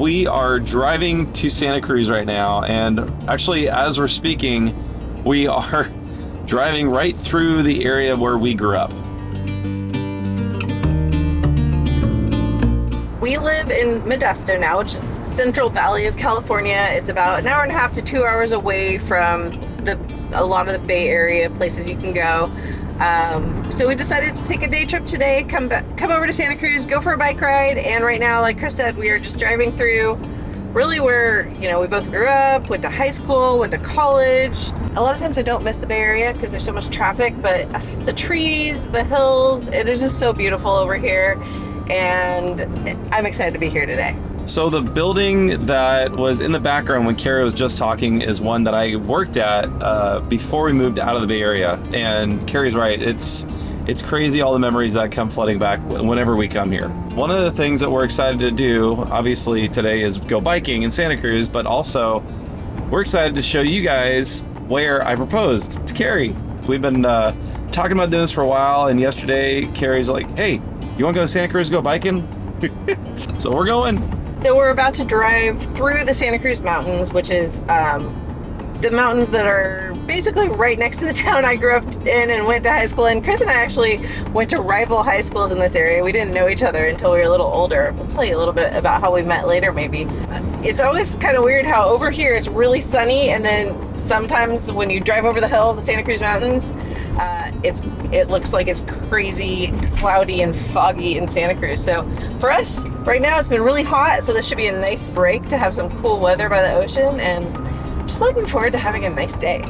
We are driving to Santa Cruz right now, and actually, as we're speaking, we are driving right through the area where we grew up. We live in Modesto now, which is Central Valley of California. It's about an hour and a half to 2 hours away from a lot of the Bay Area places you can go. So we decided to take a day trip today, come over to Santa Cruz, go for a bike ride, and right now, like Chris said, we are just driving through really where, we both grew up, went to high school, went to college. A lot of times I don't miss the Bay Area because there's so much traffic, but the trees, the hills, it is just so beautiful over here. And I'm excited to be here today. So the building that was in the background when Carrie was just talking is one that I worked at before we moved out of the Bay Area. And Carrie's right, it's crazy all the memories that come flooding back whenever we come here. One of the things that we're excited to do, obviously today, is go biking in Santa Cruz, but also we're excited to show you guys where I proposed to Carrie. We've been talking about doing this for a while, and yesterday Carrie's like, hey, you want to go to Santa Cruz, go biking? So we're going. So we're about to drive through the Santa Cruz Mountains, which is the mountains that are basically right next to the town I grew up in and went to high school in. Chris and I actually went to rival high schools in this area. We didn't know each other until we were a little older. We'll tell you a little bit about how we met later, maybe. It's always kind of weird how over here it's really sunny, and then sometimes when you drive over the hill, the Santa Cruz Mountains, it looks like it's crazy cloudy and foggy in Santa Cruz. So for us right now, it's been really hot, so this should be a nice break to have some cool weather by the ocean, and just looking forward to having a nice day.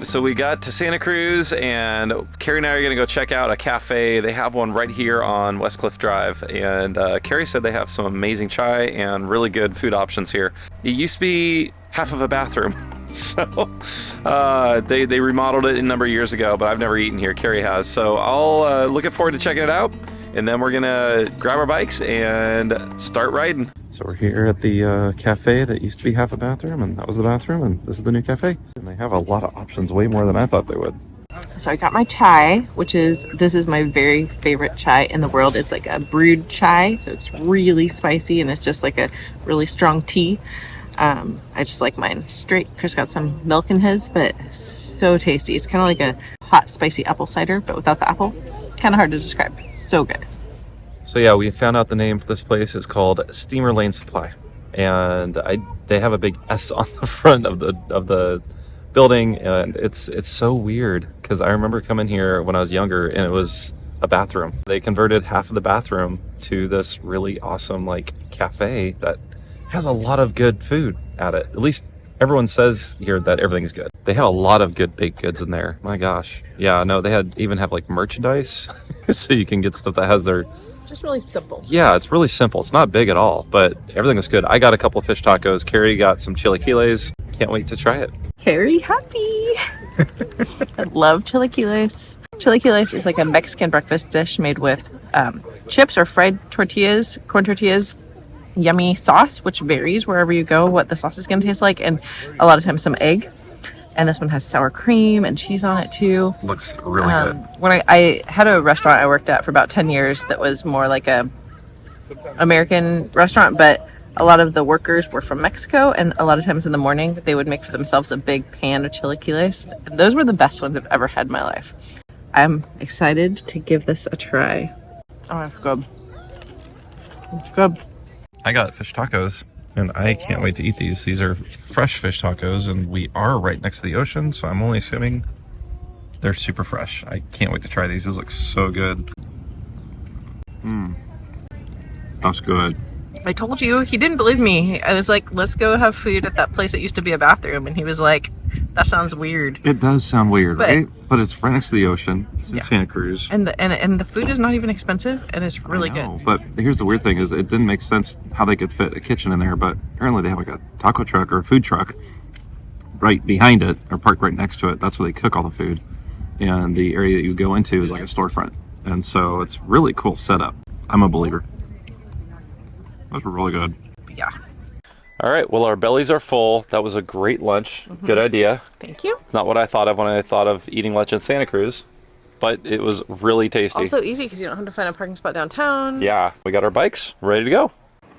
So we got to Santa Cruz, and Carrie and I are going to go check out a cafe. They have one right here on West Cliff Drive, and Carrie said they have some amazing chai and really good food options here. It used to be half of a bathroom, so they remodeled it a number of years ago, but I've never eaten here. Carrie has, so I'll looking forward to checking it out, and then we're gonna grab our bikes and start riding. So we're here at the cafe that used to be half a bathroom, and that was the bathroom, and this is the new cafe. And they have a lot of options, way more than I thought they would. So I got my chai, this is my very favorite chai in the world. It's like a brewed chai, so it's really spicy, and it's just like a really strong tea. I just like mine straight. Chris got some milk in his, but so tasty. It's kind of like a hot, spicy apple cider, but without the apple. It's kind of hard to describe. So good. So yeah, we found out the name for this place is called Steamer Lane Supply, and they have a big S on the front of the building, and it's so weird because I remember coming here when I was younger and it was a bathroom. They converted half of the bathroom to this really awesome like cafe that has a lot of good food at it. At least everyone says here that everything's good. They have a lot of good baked goods in there. My gosh. Yeah, no, they even have like merchandise so you can get stuff that has their... Just really simple. Yeah, it's really simple. It's not big at all, but everything is good. I got a couple of fish tacos. Carrie got some chilaquiles. Can't wait to try it. Carrie happy. I love chilaquiles. Chilaquiles is like a Mexican breakfast dish made with chips or fried tortillas, corn tortillas, yummy sauce, which varies wherever you go what the sauce is going to taste like, and a lot of times some egg. And this one has sour cream and cheese on it too. Looks really good. When I had a restaurant I worked at for about 10 years that was more like a American restaurant, but a lot of the workers were from Mexico, and a lot of times in the morning they would make for themselves a big pan of chilaquiles. Those were the best ones I've ever had in my life. I'm excited to give this a try. Oh, it's good. It's good. I got fish tacos, and I can't wait to eat these. These are fresh fish tacos, and we are right next to the ocean, so I'm only assuming they're super fresh. I can't wait to try these. These look so good. That's good. I told you. He didn't believe me. I was like, let's go have food at that place that used to be a bathroom, and he was like, that sounds weird. It does sound weird, right? But it's right next to the ocean. It's in Santa Cruz. And the food is not even expensive, and it's really good. But here's the weird thing is it didn't make sense how they could fit a kitchen in there, but apparently they have like a taco truck or a food truck right behind it, or parked right next to it. That's where they cook all the food. And the area that you go into is like a storefront. And so it's really cool setup. I'm a believer. Those were really good. Yeah. All right, well, our bellies are full. That was a great lunch. Good idea. Thank you. It's not what I thought of when I thought of eating lunch in Santa Cruz, but it was really tasty. Also easy because you don't have to find a parking spot downtown. Yeah, we got our bikes ready to go.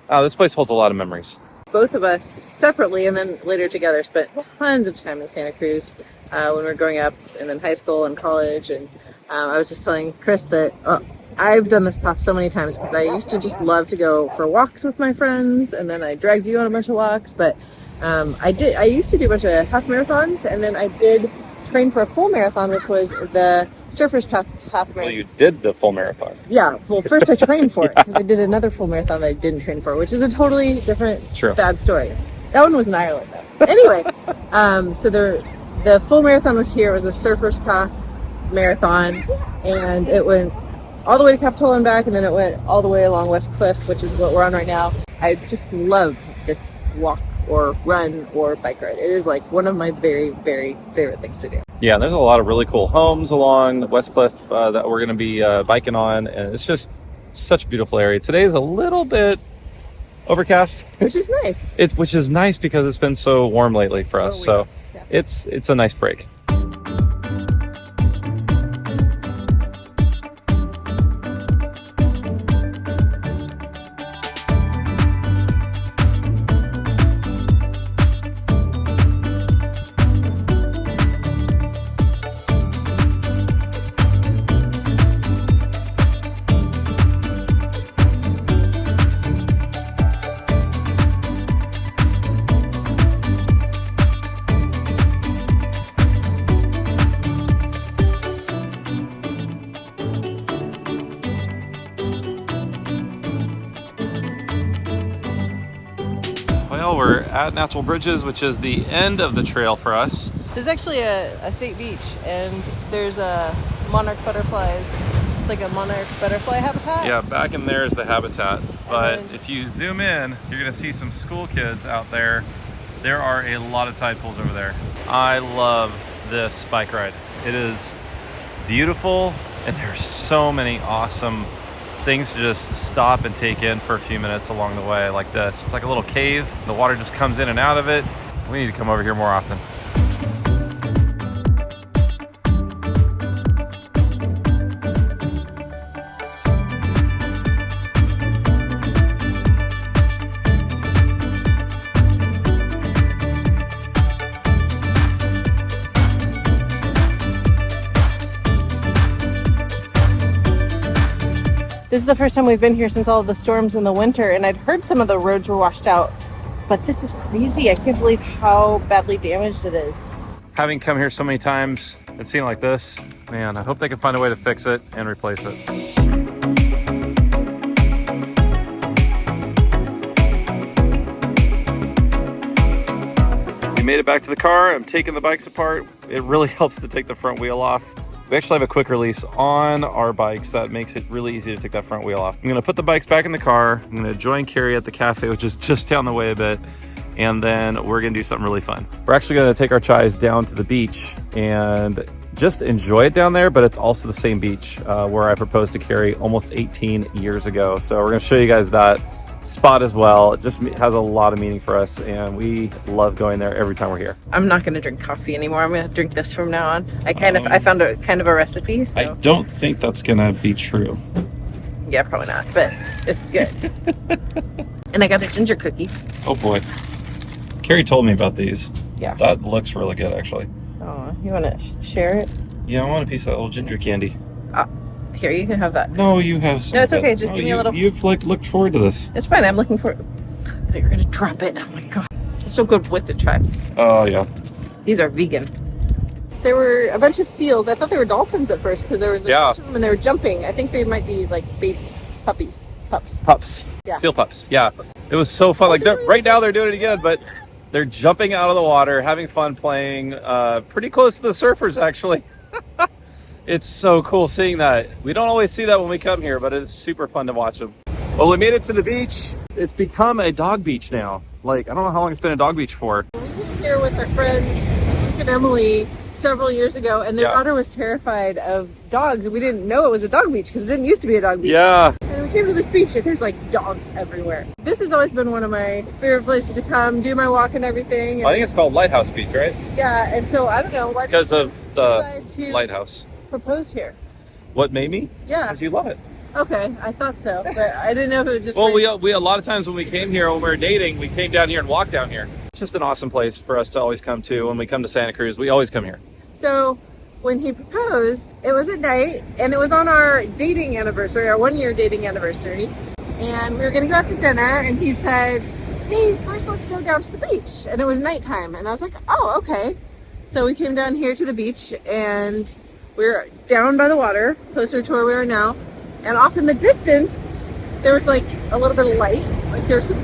This place holds a lot of memories. Both of us separately and then later together spent tons of time in Santa Cruz when we were growing up, and then high school and college. And I was just telling Chris that I've done this path so many times because I used to just love to go for walks with my friends, and then I dragged you on a bunch of walks. But I used to do a bunch of half marathons, and then I did train for a full marathon, which was the Surfers Path half marathon. Well, you did the full marathon. Yeah, well, first I trained for it because I did another full marathon that I didn't train for, which is a totally different, bad story. That one was in Ireland, though. But anyway, so the full marathon was here. It was a Surfers Path marathon, and it went all the way to Capitola and back, and then it went all the way along West Cliff, which is what we're on right now. I just love this walk or run or bike ride. It is like one of my very, very favorite things to do. Yeah, and there's a lot of really cool homes along West Cliff that we're going to be biking on, and it's just such a beautiful area. Today's a little bit overcast, which is nice. Which is nice because it's been so warm lately for us. So yeah. It's a nice break. Well, we're at Natural Bridges, which is the end of the trail for us. This is actually a state beach, and there's a monarch butterflies. It's like a monarch butterfly habitat. Yeah, back in there is the habitat. But if you zoom in, you're gonna see some school kids out there. There are a lot of tide pools over there. I love this bike ride. It is beautiful, and there's so many awesome things to just stop and take in for a few minutes along the way like this. It's like a little cave. The water just comes in and out of it. We need to come over here more often. This is the first time we've been here since all of the storms in the winter, and I'd heard some of the roads were washed out, but this is crazy. I can't believe how badly damaged it is. Having come here so many times and seen it like this, man, I hope they can find a way to fix it and replace it. We made it back to the car. I'm taking the bikes apart. It really helps to take the front wheel off. We actually have a quick release on our bikes that makes it really easy to take that front wheel off. I'm gonna put the bikes back in the car. I'm gonna join Carrie at the cafe, which is just down the way a bit. And then we're gonna do something really fun. We're actually gonna take our chais down to the beach and just enjoy it down there, but it's also the same beach where I proposed to Carrie almost 18 years ago. So we're gonna show you guys that spot as well. It just has a lot of meaning for us, and we love going there every time we're here. I'm not going to drink coffee anymore. I'm going to drink this from now on. I found a kind of a recipe. So. I don't think that's gonna be true. Yeah, probably not, but it's good. And I got a ginger cookie. Oh boy. Carrie told me about these. Yeah. That looks really good, actually. Oh, you want to share it? Yeah, I want a piece of that little ginger candy. Here, you can have that. No, you have some. No, it's okay. Just give me a little. You've looked forward to this. It's fine. I'm looking for it. I thought you were going to drop it. Oh my God. It's so good with the chai. Oh, yeah. These are vegan. There were a bunch of seals. I thought they were dolphins at first because there was a bunch of them and they were jumping. I think they might be like babies, pups. Yeah. Seal pups. Yeah. It was so fun. Like right now they're doing it again, but they're jumping out of the water, having fun playing pretty close to the surfers, actually. It's so cool seeing that. We don't always see that when we come here, but it's super fun to watch them. Well, we made it to the beach. It's become a dog beach now. Like, I don't know how long it's been a dog beach for. We came here with our friends, Luke and Emily, several years ago, and their daughter was terrified of dogs. We didn't know it was a dog beach because it didn't used to be a dog beach. Yeah. And we came to this beach and there's like dogs everywhere. This has always been one of my favorite places to come, do my walk and everything. And I think it's called Lighthouse Beach, right? yeah, and so I don't know what Because of the decided to lighthouse. propose here. What made me? Yeah. Because you love it. Okay, I thought so, but I didn't know if it was just. Well, we a lot of times when we came here, when we were dating, we came down here and walked down here. It's just an awesome place for us to always come to. When we come to Santa Cruz, we always come here. So when he proposed, it was at night, and it was on our dating anniversary, our 1 year dating anniversary, and we were gonna go out to dinner, and he said, "Hey, first let's go down to the beach," and it was nighttime, and I was like, "Oh, okay." So we came down here to the beach, and we were down by the water, closer to where we are now. And off in the distance, there was like a little bit of light. Like there's some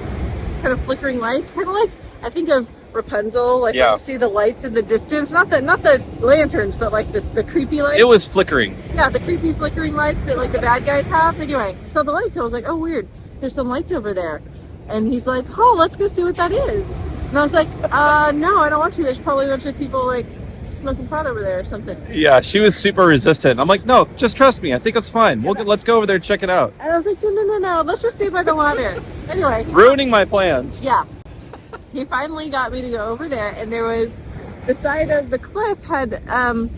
kind of flickering lights, kind of like I think of Rapunzel. Like when you see the lights in the distance, not the lanterns, but like the creepy lights. It was flickering. Yeah, the creepy flickering lights that like the bad guys have. Anyway, I saw the lights. So I was like, oh weird. There's some lights over there. And he's like, oh, let's go see what that is. And I was like, no, I don't want to. There's probably a bunch of people like smoking pot over there or something. Yeah, she was super resistant. I'm like, no, just trust me. I think it's fine. Let's go over there and check it out. And I was like, no. Let's just stay by the water. Anyway. Ruining my plans. Yeah. He finally got me to go over there, and there was the side of the cliff had a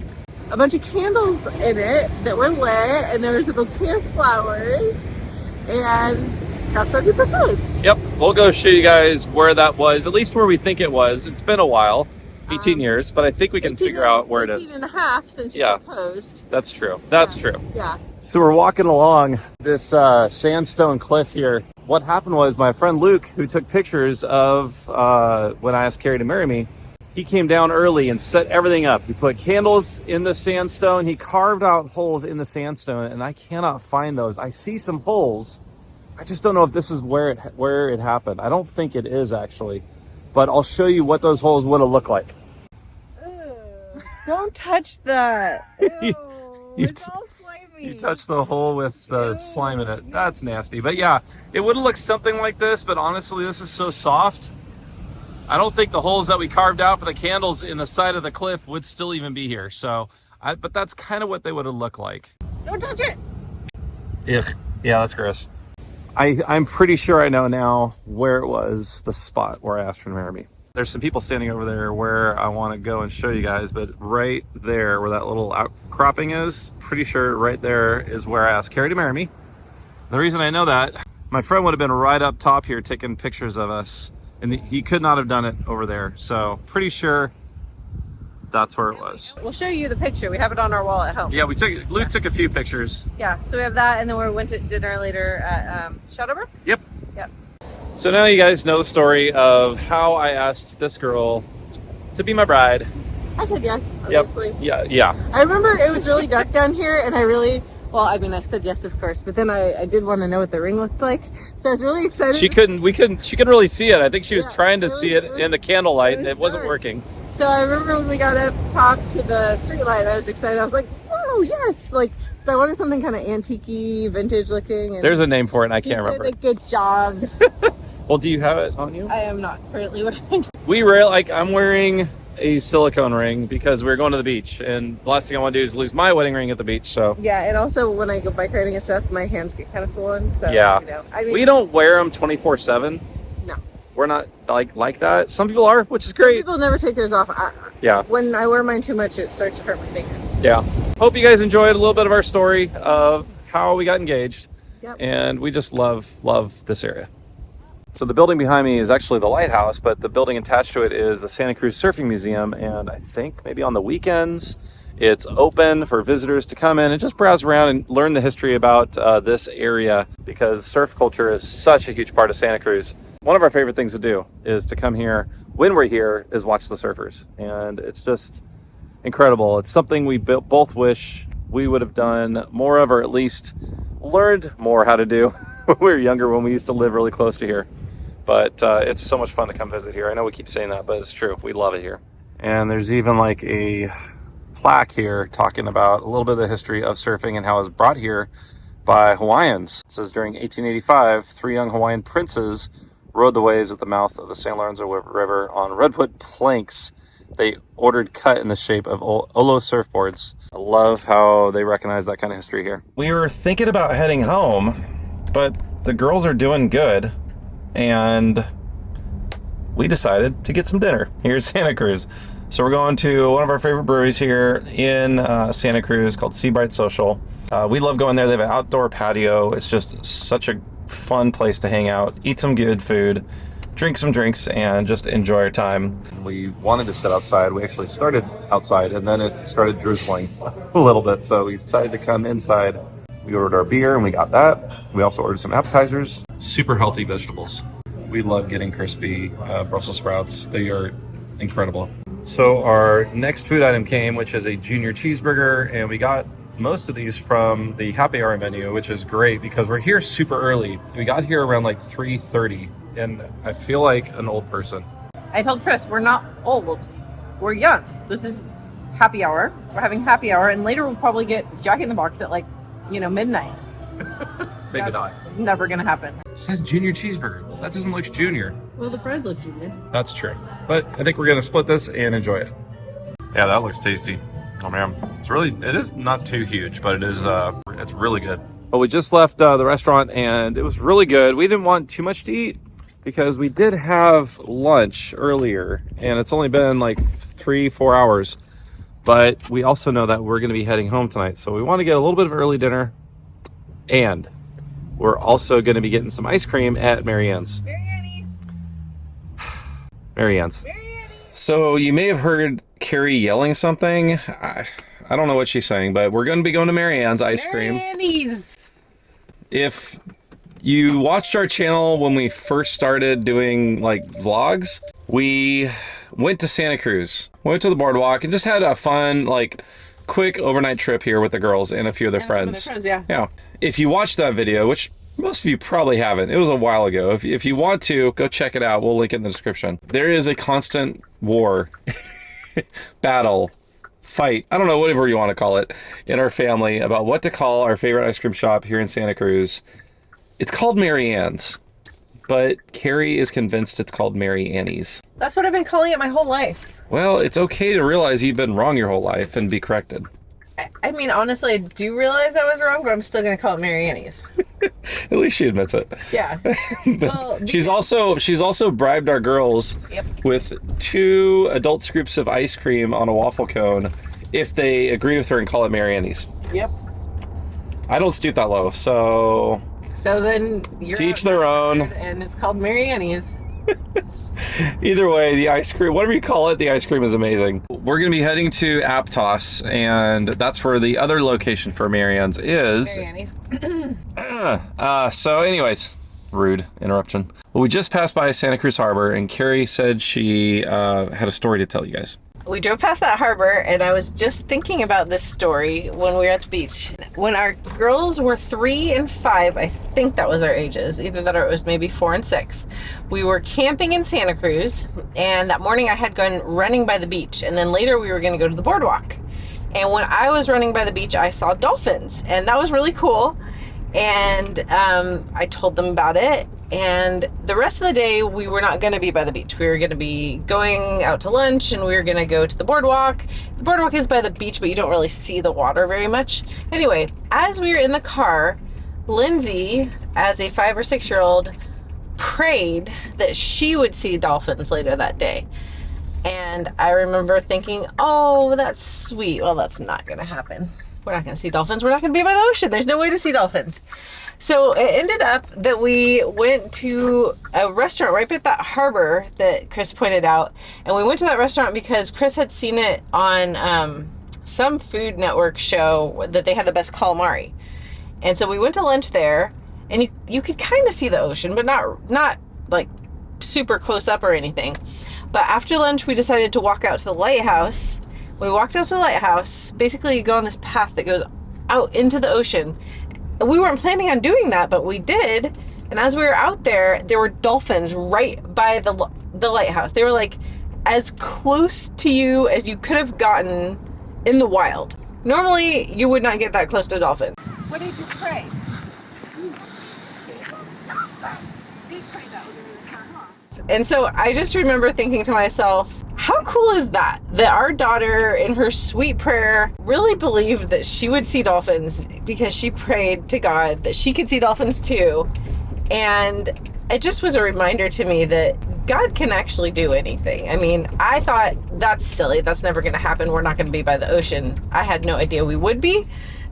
bunch of candles in it that were lit, and there was a bouquet of flowers, and that's when he proposed. Yep, we'll go show you guys where that was, at least where we think it was. It's been a while. 18 years, but I think we can figure out where it is. 18 and a half since you proposed. That's true. That's true. Yeah. So we're walking along this sandstone cliff here. What happened was my friend Luke, who took pictures of when I asked Carrie to marry me, he came down early and set everything up. He put candles in the sandstone. He carved out holes in the sandstone, and I cannot find those. I see some holes. I just don't know if this is where it happened. I don't think it is actually, but I'll show you what those holes would have looked like. Don't touch that. Ew, it's all slimy. You touched the hole with the slime in it. That's nasty. But yeah, it would have looked something like this, but honestly, this is so soft. I don't think the holes that we carved out for the candles in the side of the cliff would still even be here. But that's kind of what they would have looked like. Don't touch it. Ugh. Yeah, that's gross. I'm pretty sure I know now where it was, the spot where I asked her to marry me. There's some people standing over there where I want to go and show you guys, but right there where that little outcropping is, pretty sure right there is where I asked Carrie to marry me. The reason I know that, my friend would have been right up top here taking pictures of us, and he could not have done it over there. So pretty sure that's where it was. We'll show you the picture. We have it on our wall at home. Yeah, Luke took a few pictures. Yeah, so we have that, and then we went to dinner later at Shadowbrook. Yep. Yep. So now you guys know the story of how I asked this girl to be my bride. I said yes, obviously. Yep. Yeah. I remember it was really dark down here, and I said yes, of course, but then I did want to know what the ring looked like, so I was really excited. She couldn't really see it. I think she was trying to see it in the candlelight, and it wasn't working. So I remember when we got up top to the street light, I was excited. I was like, whoa, yes! So I wanted something kind of antique-y, vintage looking. And there's a name for it, and I can't remember. Did a good job. Well, do you have it on you? I am not currently wearing. I'm wearing a silicone ring because we're going to the beach, and the last thing I want to do is lose my wedding ring at the beach. So yeah, and also when I go bike riding and stuff, my hands get kind of swollen. So yeah, we don't wear them 24/7. No, we're not like that. Some people are, which is great. Some people never take theirs off. Yeah. When I wear mine too much, it starts to hurt my finger. Yeah. Hope you guys enjoyed a little bit of our story of how we got engaged. Yep. And we just love this area. So the building behind me is actually the Lighthouse, but the building attached to it is the Santa Cruz Surfing Museum. And I think maybe on the weekends, it's open for visitors to come in and just browse around and learn the history about this area, because surf culture is such a huge part of Santa Cruz. One of our favorite things to do is to come here when we're here is watch the surfers. And it's just incredible. It's something we both wish we would have done more of, or at least learned more how to do when we were younger, when we used to live really close to here. But it's so much fun to come visit here. I know we keep saying that, but it's true. We love it here. And there's even like a plaque here talking about a little bit of the history of surfing and how it was brought here by Hawaiians. It says during 1885, 3 young Hawaiian princes rode the waves at the mouth of the San Lorenzo River on redwood planks they ordered cut in the shape of Olo surfboards. I love how they recognize that kind of history here. We were thinking about heading home, but the girls are doing good, and we decided to get some dinner here in Santa Cruz. So we're going to one of our favorite breweries here in Santa Cruz called Seabright Social. We love going there. They have an outdoor patio. It's just such a fun place to hang out, eat some good food, drink some drinks, and just enjoy our time. We wanted to sit outside. We actually started outside, and then it started drizzling a little bit, so we decided to come inside. We ordered our beer, and we got that. We also ordered some appetizers. Super healthy vegetables. We love getting crispy Brussels sprouts. They are incredible. So our next food item came, which is a junior cheeseburger, and we got most of these from the happy hour menu, which is great because we're here super early. We got here around like 3:30, and I feel like an old person. I told Chris, we're not old. We're young. This is happy hour. We're having happy hour, and later we'll probably get Jack in the Box at like, midnight. Maybe not. Never gonna happen. It says junior cheeseburger. That doesn't look junior. Well, the fries look junior. That's true. But I think we're gonna split this and enjoy it. Yeah, that looks tasty. Oh man, it is not too huge, but it is, it's really good. Well, we just left the restaurant and it was really good. We didn't want too much to eat because we did have lunch earlier and it's only been like 3-4 hours. But we also know that we're gonna be heading home tonight. So we want to get a little bit of early dinner, and we're also gonna be getting some ice cream at Marianne's. Marianne's. So you may have heard Carrie yelling something. I don't know what she's saying, but we're going to be going to Marianne's ice cream. Marianne's. If you watched our channel when we first started doing like vlogs, we went to Santa Cruz, went to the boardwalk, and just had a fun, like, quick overnight trip here with the girls and a few of their friends. Yeah. If you watched that video, which most of you probably haven't, it was a while ago. If you want to, go check it out. We'll link it in the description. There is a constant war, battle, fight, I don't know, whatever you want to call it, in our family about what to call our favorite ice cream shop here in Santa Cruz. It's called Marianne's, but Carrie is convinced it's called Marianne's. That's what I've been calling it my whole life. Well, it's okay to realize you've been wrong your whole life and be corrected. I mean, honestly, I do realize I was wrong, but I'm still going to call it Marianne's. At least she admits it. Yeah. Well, she's also bribed our girls with 2 adult scoops of ice cream on a waffle cone if they agree with her and call it Marianne's. Yep. I don't stoop that low, so then you're to each their own. And it's called Marianne's. Either way, the ice cream, whatever you call it, the ice cream is amazing. We're going to be heading to Aptos, and that's where the other location for Marianne's is. Marianne's. So anyways, rude interruption. Well, we just passed by Santa Cruz Harbor, and Carrie said she had a story to tell you guys. We drove past that harbor, and I was just thinking about this story when we were at the beach. When our girls were 3 and 5, I think that was our ages, either that or it was maybe 4 and 6. We were camping in Santa Cruz, and that morning I had gone running by the beach, and then later we were going to go to the boardwalk. And when I was running by the beach, I saw dolphins, and that was really cool. And I told them about it, and the rest of the day we were not going to be by the beach. We were going to be going out to lunch, and we were going to go to the boardwalk. The boardwalk is by the beach, but you don't really see the water very much. Anyway, as we were in the car, Lindsay, as a 5 or 6-year-old, prayed that she would see dolphins later that day. And I remember thinking, oh, that's sweet. Well, that's not going to happen. We're not going to see dolphins. We're not going to be by the ocean. There's no way to see dolphins. So it ended up that we went to a restaurant right by that harbor that Chris pointed out. And we went to that restaurant because Chris had seen it on some Food Network show that they had the best calamari. And so we went to lunch there, and you could kind of see the ocean, but not like super close up or anything. But after lunch, we decided to walk out to the lighthouse. We walked out to the lighthouse. Basically, you go on this path that goes out into the ocean. We weren't planning on doing that, but we did. And as we were out there were dolphins right by the lighthouse. They were like as close to you as you could have gotten in the wild. Normally, you would not get that close to a dolphin. What did you pray? And so I just remember thinking to myself, how cool is that? That our daughter, in her sweet prayer, really believed that she would see dolphins because she prayed to God that she could see dolphins too. And it just was a reminder to me that God can actually do anything. I mean, I thought, that's silly. That's never going to happen. We're not going to be by the ocean. I had no idea we would be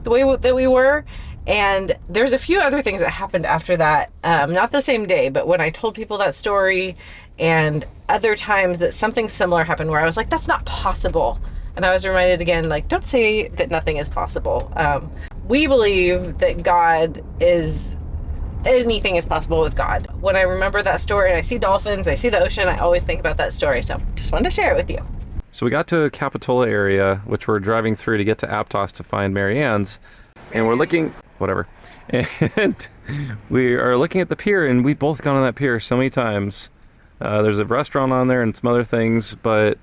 the way that we were. And there's a few other things that happened after that. Not the same day, but when I told people that story, and other times that something similar happened where I was like, that's not possible. And I was reminded again, like, don't say that nothing is possible. We believe that anything is possible with God. When I remember that story and I see dolphins, I see the ocean, I always think about that story. So just wanted to share it with you. So we got to Capitola area, which we're driving through to get to Aptos to find Marianne's. And we're looking, whatever. And we are looking at the pier, and we've both gone on that pier so many times. There's a restaurant on there and some other things, but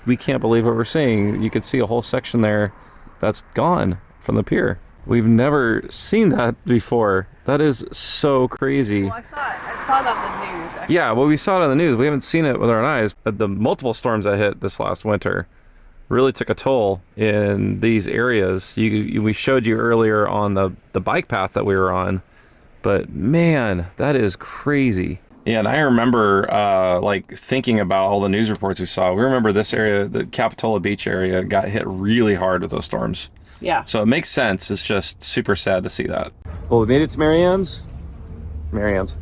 we can't believe what we're seeing. You could see a whole section there that's gone from the pier. We've never seen that before. That is so crazy. Well, I saw it on the news. Actually. Yeah, well, we saw it on the news. We haven't seen it with our own eyes. But the multiple storms that hit this last winter really took a toll in these areas. We showed you earlier on the bike path that we were on, but man, that is crazy. Yeah, and I remember like thinking about all the news reports we saw. We remember this area, the Capitola Beach area, got hit really hard with those storms. Yeah. So it makes sense. It's just super sad to see that. Well, we made it to Marianne's. We're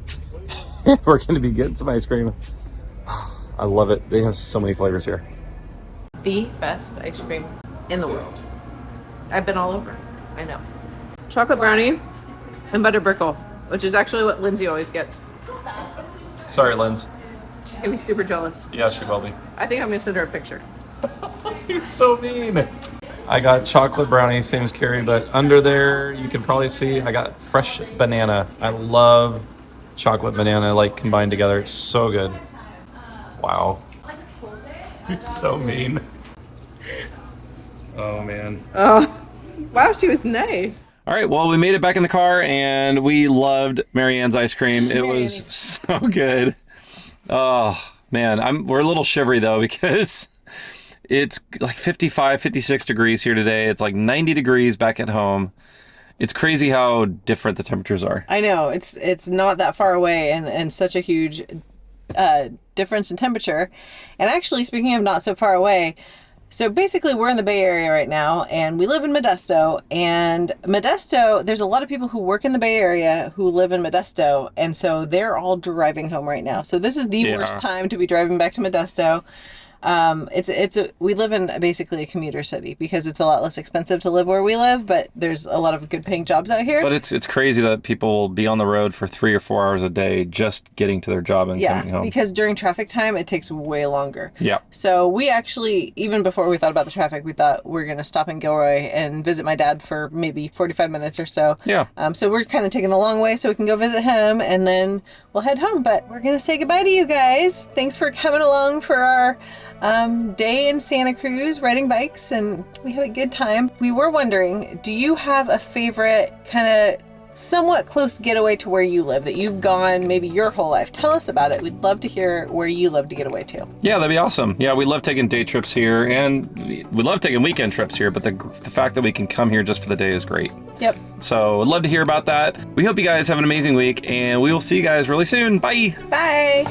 going to be getting some ice cream. I love it. They have so many flavors here. The best ice cream in the world. I've been all over. I know. Chocolate brownie and butter brickle, which is actually what Lindsay always gets. Sorry, Linz. She's gonna be super jealous. Yeah, she will be. I think I'm gonna send her a picture. You're so mean. I got chocolate brownie, same as Carrie, but under there you can probably see I got fresh banana. I love chocolate banana like combined together. It's so good. Wow. You're so mean. Oh man. Oh, wow, she was nice. All right, well, we made it back in the car and we loved Marianne's ice cream. It was so good. Oh man, we're a little shivery though because it's like 55, 56 degrees here today. It's like 90 degrees back at home. It's crazy how different the temperatures are. I know, it's not that far away and such a huge difference in temperature. And actually, speaking of not so far away, so basically we're in the Bay Area right now and we live in Modesto, and Modesto, there's a lot of people who work in the Bay Area who live in Modesto, and so they're all driving home right now. So this is the worst time to be driving back to Modesto. We live in basically a commuter city because it's a lot less expensive to live where we live, but there's a lot of good paying jobs out here. But it's crazy that people will be on the road for 3 or 4 hours a day just getting to their job and coming home. Because during traffic time it takes way longer. Yeah. So we actually, even before we thought about the traffic, we thought we're going to stop in Gilroy and visit my dad for maybe 45 minutes or so. Yeah. So we're kind of taking the long way so we can go visit him and then we'll head home. But we're going to say goodbye to you guys. Thanks for coming along for our day in Santa Cruz riding bikes, and we had a good time. We were wondering, do you have a favorite kind of somewhat close getaway to where you live that you've gone maybe your whole life? Tell us about it. We'd love to hear where you love to get away to. Yeah, that'd be awesome. Yeah, we love taking day trips here, and we love taking weekend trips here, but the fact that we can come here just for the day is great. Yep. So I'd love to hear about that. We hope you guys have an amazing week, and we will see you guys really soon. Bye. Bye.